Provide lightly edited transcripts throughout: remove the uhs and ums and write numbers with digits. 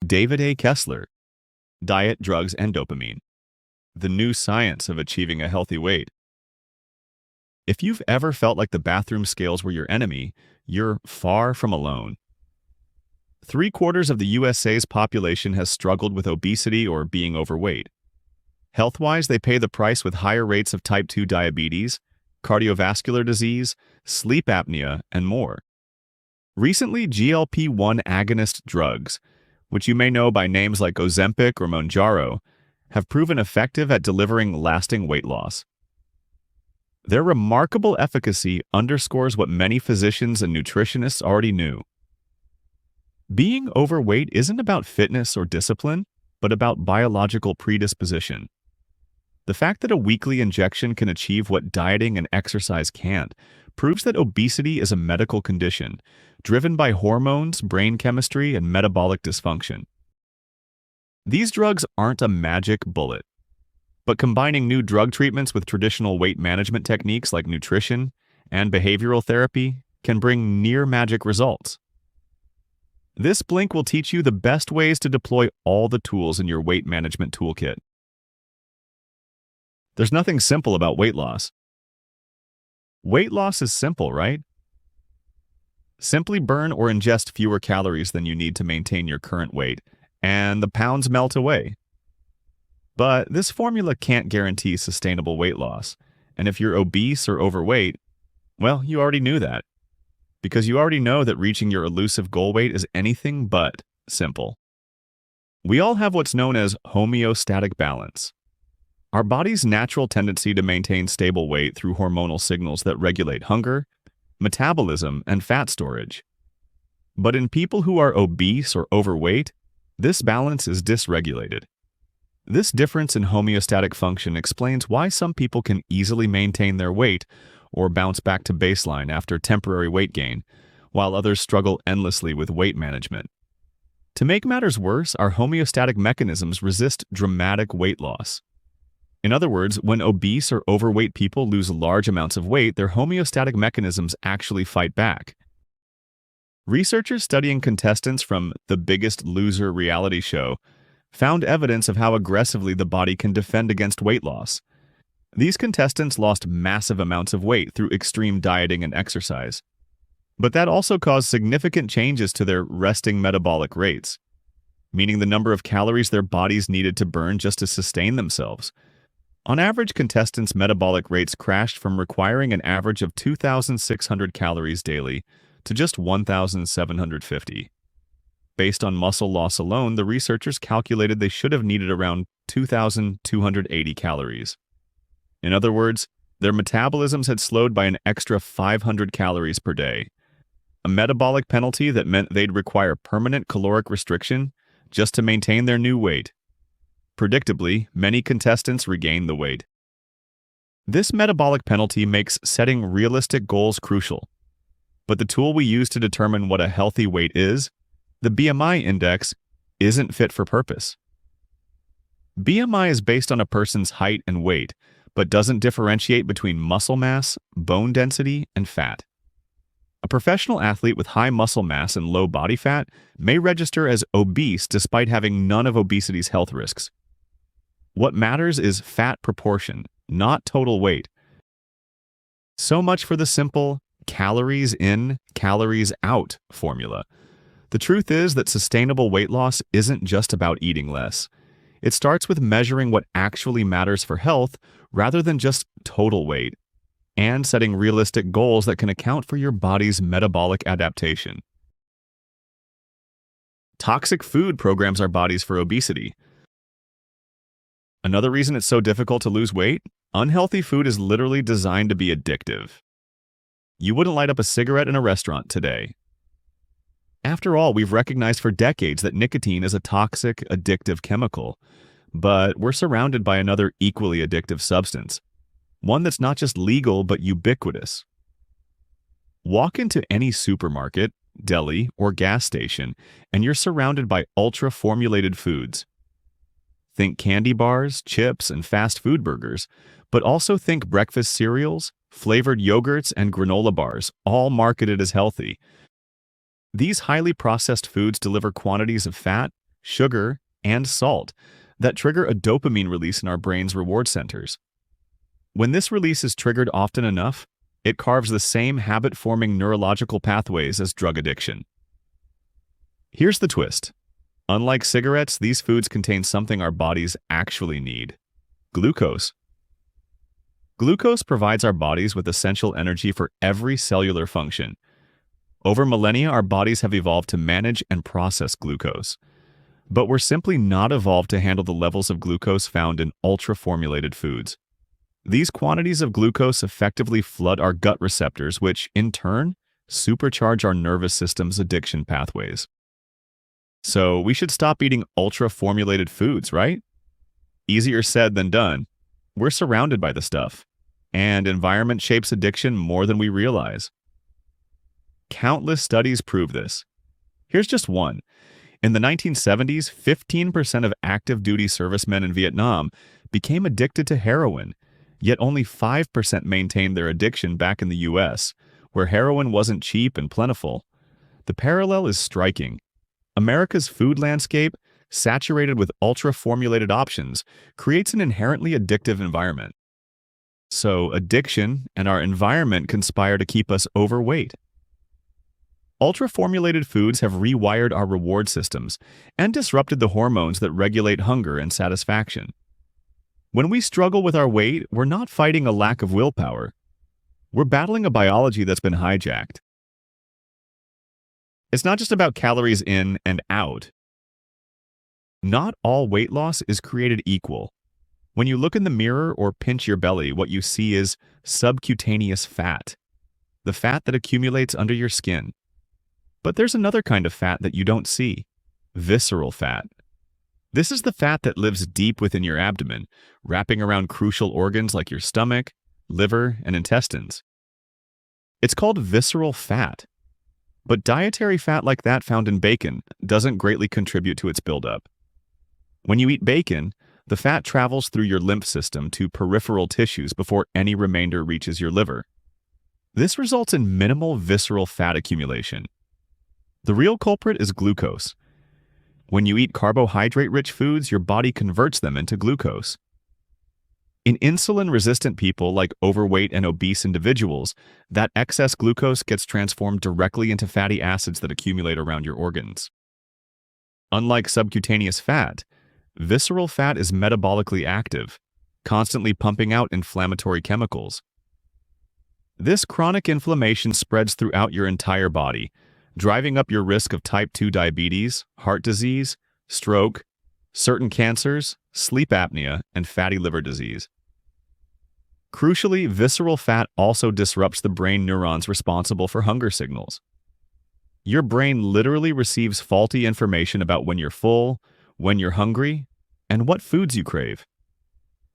David A. Kessler, Diet, Drugs, and Dopamine, The New Science of Achieving a Healthy Weight. If you've ever felt like the bathroom scales were your enemy, you're far from alone. 3/4 of the USA's population has struggled with obesity or being overweight. Health-wise, they pay the price with higher rates of type 2 diabetes, cardiovascular disease, sleep apnea, and more. Recently, GLP-1 agonist drugs, which you may know by names like Ozempic or Mounjaro, have proven effective at delivering lasting weight loss. Their remarkable efficacy underscores what many physicians and nutritionists already knew. Being overweight isn't about fitness or discipline, but about biological predisposition. The fact that a weekly injection can achieve what dieting and exercise can't proves that obesity is a medical condition, driven by hormones, brain chemistry, and metabolic dysfunction. These drugs aren't a magic bullet, but combining new drug treatments with traditional weight management techniques like nutrition and behavioral therapy can bring near-magic results. This Blink will teach you the best ways to deploy all the tools in your weight management toolkit. There's nothing simple about weight loss. Weight loss is simple, right? Simply burn or ingest fewer calories than you need to maintain your current weight, and the pounds melt away. But this formula can't guarantee sustainable weight loss, and if you're obese or overweight, well, you already knew that, because you already know that reaching your elusive goal weight is anything but simple. We all have what's known as homeostatic balance, our body's natural tendency to maintain stable weight through hormonal signals that regulate hunger, metabolism, and fat storage. But in people who are obese or overweight, this balance is dysregulated. This difference in homeostatic function explains why some people can easily maintain their weight or bounce back to baseline after temporary weight gain, while others struggle endlessly with weight management. To make matters worse, our homeostatic mechanisms resist dramatic weight loss. In other words, when obese or overweight people lose large amounts of weight, their homeostatic mechanisms actually fight back. Researchers studying contestants from The Biggest Loser reality show found evidence of how aggressively the body can defend against weight loss. These contestants lost massive amounts of weight through extreme dieting and exercise. But that also caused significant changes to their resting metabolic rates, meaning the number of calories their bodies needed to burn just to sustain themselves. On average, contestants' metabolic rates crashed from requiring an average of 2,600 calories daily to just 1,750. Based on muscle loss alone, the researchers calculated they should have needed around 2,280 calories. In other words, their metabolisms had slowed by an extra 500 calories per day, a metabolic penalty that meant they'd require permanent caloric restriction just to maintain their new weight. Predictably, many contestants regained the weight. This metabolic penalty makes setting realistic goals crucial. But the tool we use to determine what a healthy weight is, the BMI index, isn't fit for purpose. BMI is based on a person's height and weight, but doesn't differentiate between muscle mass, bone density, and fat. A professional athlete with high muscle mass and low body fat may register as obese despite having none of obesity's health risks. What matters is fat proportion, not total weight. So much for the simple calories in, calories out formula. The truth is that sustainable weight loss isn't just about eating less. It starts with measuring what actually matters for health rather than just total weight, and setting realistic goals that can account for your body's metabolic adaptation. Toxic food programs our bodies for obesity. Another reason it's so difficult to lose weight? Unhealthy food is literally designed to be addictive. You wouldn't light up a cigarette in a restaurant today. After all, we've recognized for decades that nicotine is a toxic, addictive chemical, but we're surrounded by another equally addictive substance, one that's not just legal but ubiquitous. Walk into any supermarket, deli, or gas station, and you're surrounded by ultra-formulated foods. Think candy bars, chips, and fast food burgers, but also think breakfast cereals, flavored yogurts, and granola bars, all marketed as healthy. These highly processed foods deliver quantities of fat, sugar, and salt that trigger a dopamine release in our brain's reward centers. When this release is triggered often enough, it carves the same habit-forming neurological pathways as drug addiction. Here's the twist. Unlike cigarettes, these foods contain something our bodies actually need: glucose. Glucose provides our bodies with essential energy for every cellular function. Over millennia, our bodies have evolved to manage and process glucose. But we're simply not evolved to handle the levels of glucose found in ultra-formulated foods. These quantities of glucose effectively flood our gut receptors, which, in turn, supercharge our nervous system's addiction pathways. So we should stop eating ultra-formulated foods, right? Easier said than done. We're surrounded by the stuff, and environment shapes addiction more than we realize. Countless studies prove this. Here's just one. In the 1970s, 15% of active duty servicemen in Vietnam became addicted to heroin, yet only 5% maintained their addiction back in the US, where heroin wasn't cheap and plentiful. The parallel is striking. America's food landscape, saturated with ultra-formulated options, creates an inherently addictive environment. So addiction and our environment conspire to keep us overweight. Ultra-formulated foods have rewired our reward systems and disrupted the hormones that regulate hunger and satisfaction. When we struggle with our weight, we're not fighting a lack of willpower. We're battling a biology that's been hijacked. It's not just about calories in and out. Not all weight loss is created equal. When you look in the mirror or pinch your belly, what you see is subcutaneous fat, the fat that accumulates under your skin. But there's another kind of fat that you don't see: visceral fat. This is the fat that lives deep within your abdomen, wrapping around crucial organs like your stomach, liver, and intestines. It's called visceral fat. But dietary fat like that found in bacon doesn't greatly contribute to its buildup. When you eat bacon, the fat travels through your lymph system to peripheral tissues before any remainder reaches your liver. This results in minimal visceral fat accumulation. The real culprit is glucose. When you eat carbohydrate-rich foods, your body converts them into glucose. In insulin-resistant people like overweight and obese individuals, that excess glucose gets transformed directly into fatty acids that accumulate around your organs. Unlike subcutaneous fat, visceral fat is metabolically active, constantly pumping out inflammatory chemicals. This chronic inflammation spreads throughout your entire body, driving up your risk of type 2 diabetes, heart disease, stroke, certain cancers, sleep apnea, and fatty liver disease. Crucially, visceral fat also disrupts the brain neurons responsible for hunger signals. Your brain literally receives faulty information about when you're full, when you're hungry, and what foods you crave.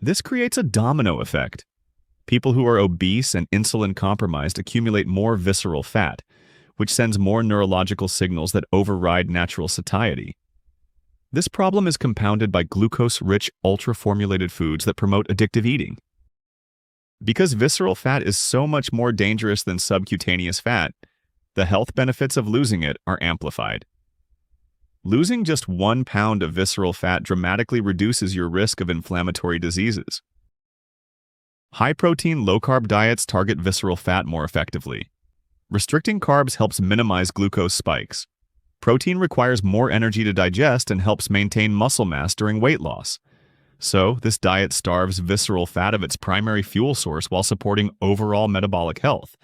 This creates a domino effect. People who are obese and insulin compromised accumulate more visceral fat, which sends more neurological signals that override natural satiety. This problem is compounded by glucose-rich, ultra-formulated foods that promote addictive eating. Because visceral fat is so much more dangerous than subcutaneous fat, the health benefits of losing it are amplified. Losing just 1 pound of visceral fat dramatically reduces your risk of inflammatory diseases. High-protein, low-carb diets target visceral fat more effectively. Restricting carbs helps minimize glucose spikes. Protein requires more energy to digest and helps maintain muscle mass during weight loss. So, this diet starves visceral fat of its primary fuel source while supporting overall metabolic health.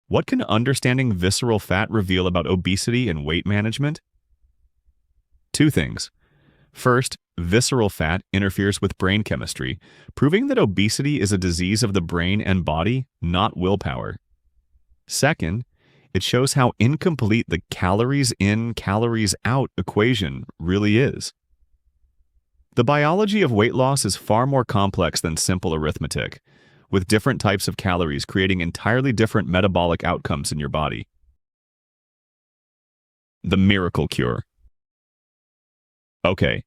What can understanding visceral fat reveal about obesity and weight management? 2 things. First, visceral fat interferes with brain chemistry, proving that obesity is a disease of the brain and body, not willpower. Second, it shows how incomplete the calories in, calories out equation really is. The biology of weight loss is far more complex than simple arithmetic, with different types of calories creating entirely different metabolic outcomes in your body. The miracle cure. Okay,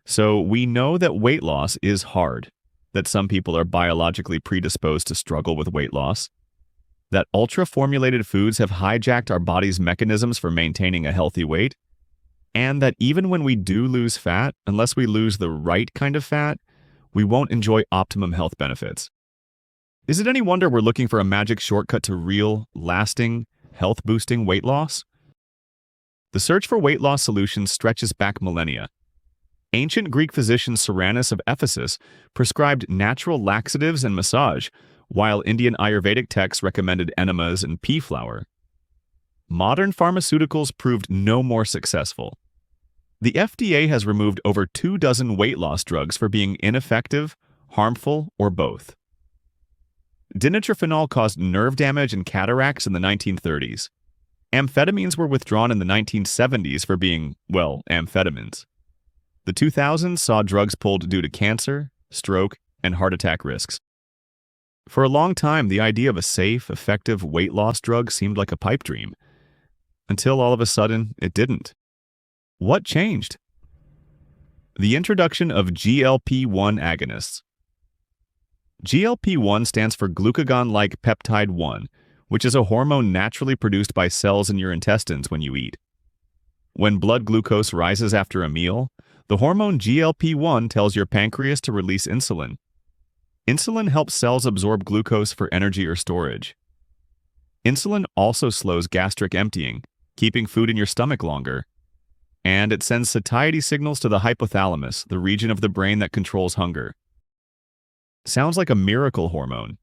So we know that weight loss is hard, that some people are biologically predisposed to struggle with weight loss, that ultra-formulated foods have hijacked our body's mechanisms for maintaining a healthy weight, and that even when we do lose fat, unless we lose the right kind of fat, we won't enjoy optimum health benefits. Is it any wonder we're looking for a magic shortcut to real, lasting, health-boosting weight loss? The search for weight loss solutions stretches back millennia. Ancient Greek physician Cyrannus of Ephesus prescribed natural laxatives and massage, while Indian Ayurvedic texts recommended enemas and pea flour. Modern pharmaceuticals proved no more successful. The FDA has removed over 24 weight loss drugs for being ineffective, harmful, or both. Dinitriphenol caused nerve damage and cataracts in the 1930s. Amphetamines were withdrawn in the 1970s for being, well, amphetamines. The 2000s saw drugs pulled due to cancer, stroke, and heart attack risks. For a long time, the idea of a safe, effective weight loss drug seemed like a pipe dream, until all of a sudden, it didn't. What changed? The introduction of GLP-1 agonists. GLP-1 stands for glucagon-like peptide 1, which is a hormone naturally produced by cells in your intestines when you eat. When blood glucose rises after a meal, the hormone GLP-1 tells your pancreas to release insulin. Insulin helps cells absorb glucose for energy or storage. Insulin also slows gastric emptying, keeping food in your stomach longer. And it sends satiety signals to the hypothalamus, the region of the brain that controls hunger. Sounds like a miracle hormone.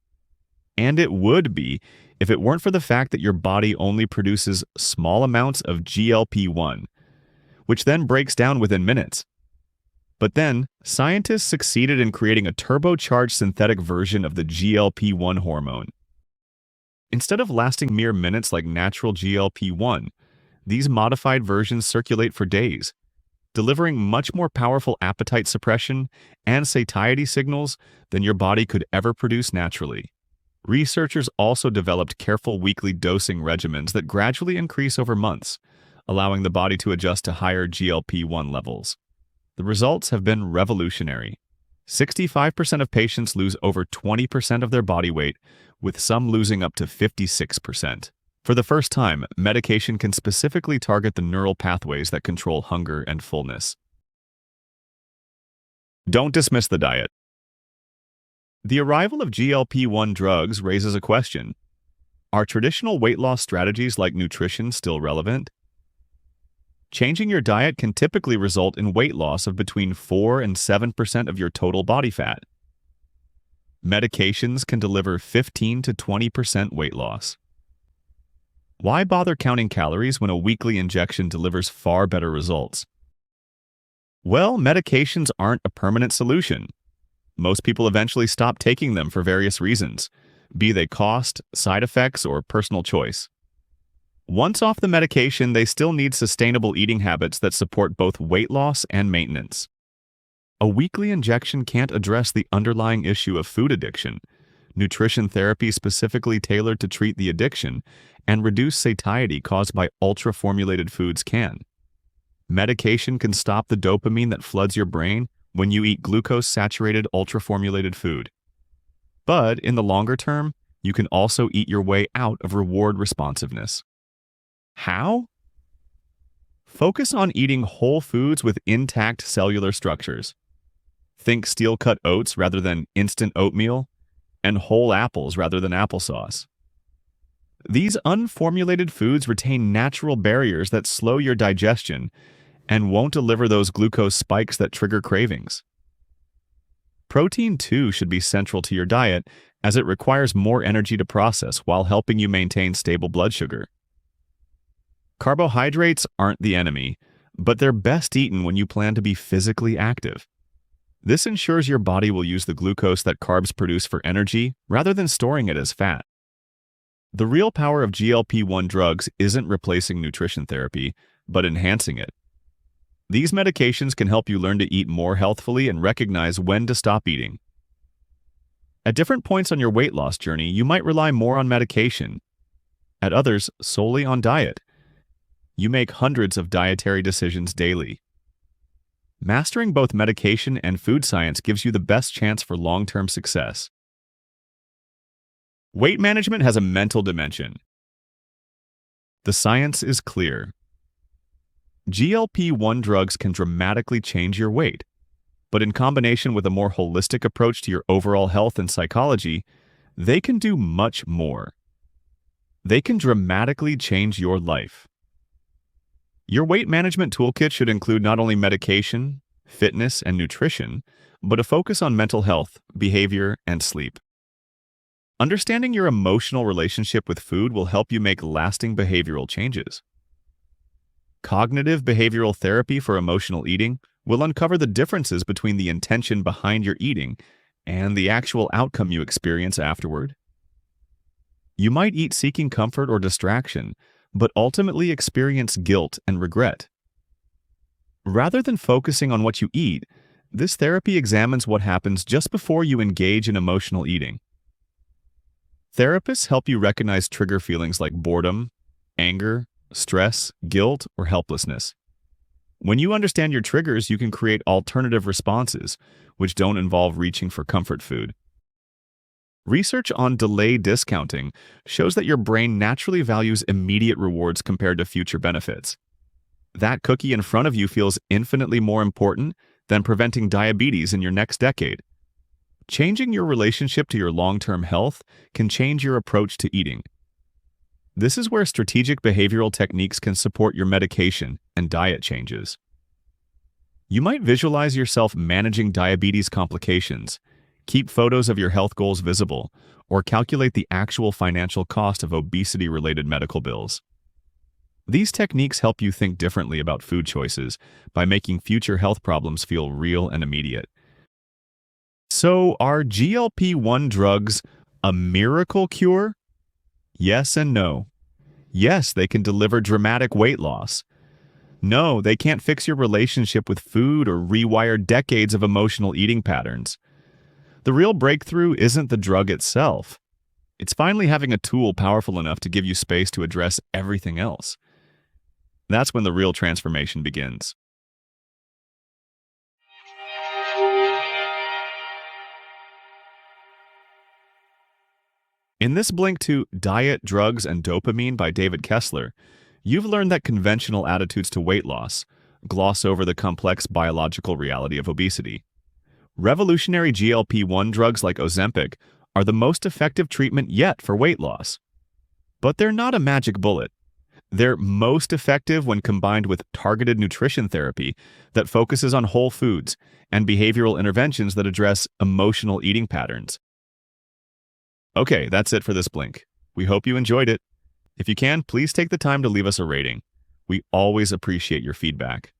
And it would be if it weren't for the fact that your body only produces small amounts of GLP-1, which then breaks down within minutes. But then, scientists succeeded in creating a turbocharged synthetic version of the GLP-1 hormone. Instead of lasting mere minutes like natural GLP-1, these modified versions circulate for days, delivering much more powerful appetite suppression and satiety signals than your body could ever produce naturally. Researchers also developed careful weekly dosing regimens that gradually increase over months, allowing the body to adjust to higher GLP-1 levels. The results have been revolutionary. 65% of patients lose over 20% of their body weight, with some losing up to 56%. For the first time, medication can specifically target the neural pathways that control hunger and fullness. Don't dismiss the diet. The arrival of GLP-1 drugs raises a question. Are traditional weight loss strategies like nutrition still relevant? Changing your diet can typically result in weight loss of between 4 and 7% of your total body fat. Medications can deliver 15 to 20% weight loss. Why bother counting calories when a weekly injection delivers far better results? Well, medications aren't a permanent solution. Most people eventually stop taking them for various reasons, be they cost, side effects, or personal choice. Once off the medication, they still need sustainable eating habits that support both weight loss and maintenance. A weekly injection can't address the underlying issue of food addiction. Nutrition therapy specifically tailored to treat the addiction and reduce satiety caused by ultra-formulated foods can. Medication can stop the dopamine that floods your brain when you eat glucose-saturated ultra-formulated food. But in the longer term, you can also eat your way out of reward responsiveness. How? Focus on eating whole foods with intact cellular structures. Think steel-cut oats rather than instant oatmeal, and whole apples rather than applesauce. These unformulated foods retain natural barriers that slow your digestion and won't deliver those glucose spikes that trigger cravings. Protein, too, should be central to your diet as it requires more energy to process while helping you maintain stable blood sugar. Carbohydrates aren't the enemy, but they're best eaten when you plan to be physically active. This ensures your body will use the glucose that carbs produce for energy rather than storing it as fat. The real power of GLP-1 drugs isn't replacing nutrition therapy, but enhancing it. These medications can help you learn to eat more healthfully and recognize when to stop eating. At different points on your weight loss journey, you might rely more on medication. At others, solely on diet. You make hundreds of dietary decisions daily. Mastering both medication and food science gives you the best chance for long-term success. Weight management has a mental dimension. The science is clear. GLP-1 drugs can dramatically change your weight, but in combination with a more holistic approach to your overall health and psychology, they can do much more. They can dramatically change your life. Your weight management toolkit should include not only medication, fitness, and nutrition, but a focus on mental health, behavior, and sleep. Understanding your emotional relationship with food will help you make lasting behavioral changes. Cognitive behavioral therapy for emotional eating will uncover the differences between the intention behind your eating and the actual outcome you experience afterward. You might eat seeking comfort or distraction, but ultimately experience guilt and regret. Rather than focusing on what you eat, this therapy examines what happens just before you engage in emotional eating. Therapists help you recognize trigger feelings like boredom, anger, stress, guilt, or helplessness. When you understand your triggers, you can create alternative responses, which don't involve reaching for comfort food. Research on delay discounting shows that your brain naturally values immediate rewards compared to future benefits. That cookie in front of you feels infinitely more important than preventing diabetes in your next decade. Changing your relationship to your long-term health can change your approach to eating. This is where strategic behavioral techniques can support your medication and diet changes. You might visualize yourself managing diabetes complications, keep photos of your health goals visible, or calculate the actual financial cost of obesity-related medical bills. These techniques help you think differently about food choices by making future health problems feel real and immediate. So, are GLP-1 drugs a miracle cure? Yes and no. Yes, they can deliver dramatic weight loss. No, they can't fix your relationship with food or rewire decades of emotional eating patterns. The real breakthrough isn't the drug itself. It's finally having a tool powerful enough to give you space to address everything else. That's when the real transformation begins. In this blink to Diet, Drugs, and Dopamine by David Kessler, you've learned that conventional attitudes to weight loss gloss over the complex biological reality of obesity. Revolutionary GLP-1 drugs like Ozempic are the most effective treatment yet for weight loss. But they're not a magic bullet. They're most effective when combined with targeted nutrition therapy that focuses on whole foods and behavioral interventions that address emotional eating patterns. Okay, that's it for this blink. We hope you enjoyed it. If you can, please take the time to leave us a rating. We always appreciate your feedback.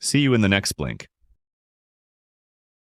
See you in the next blink.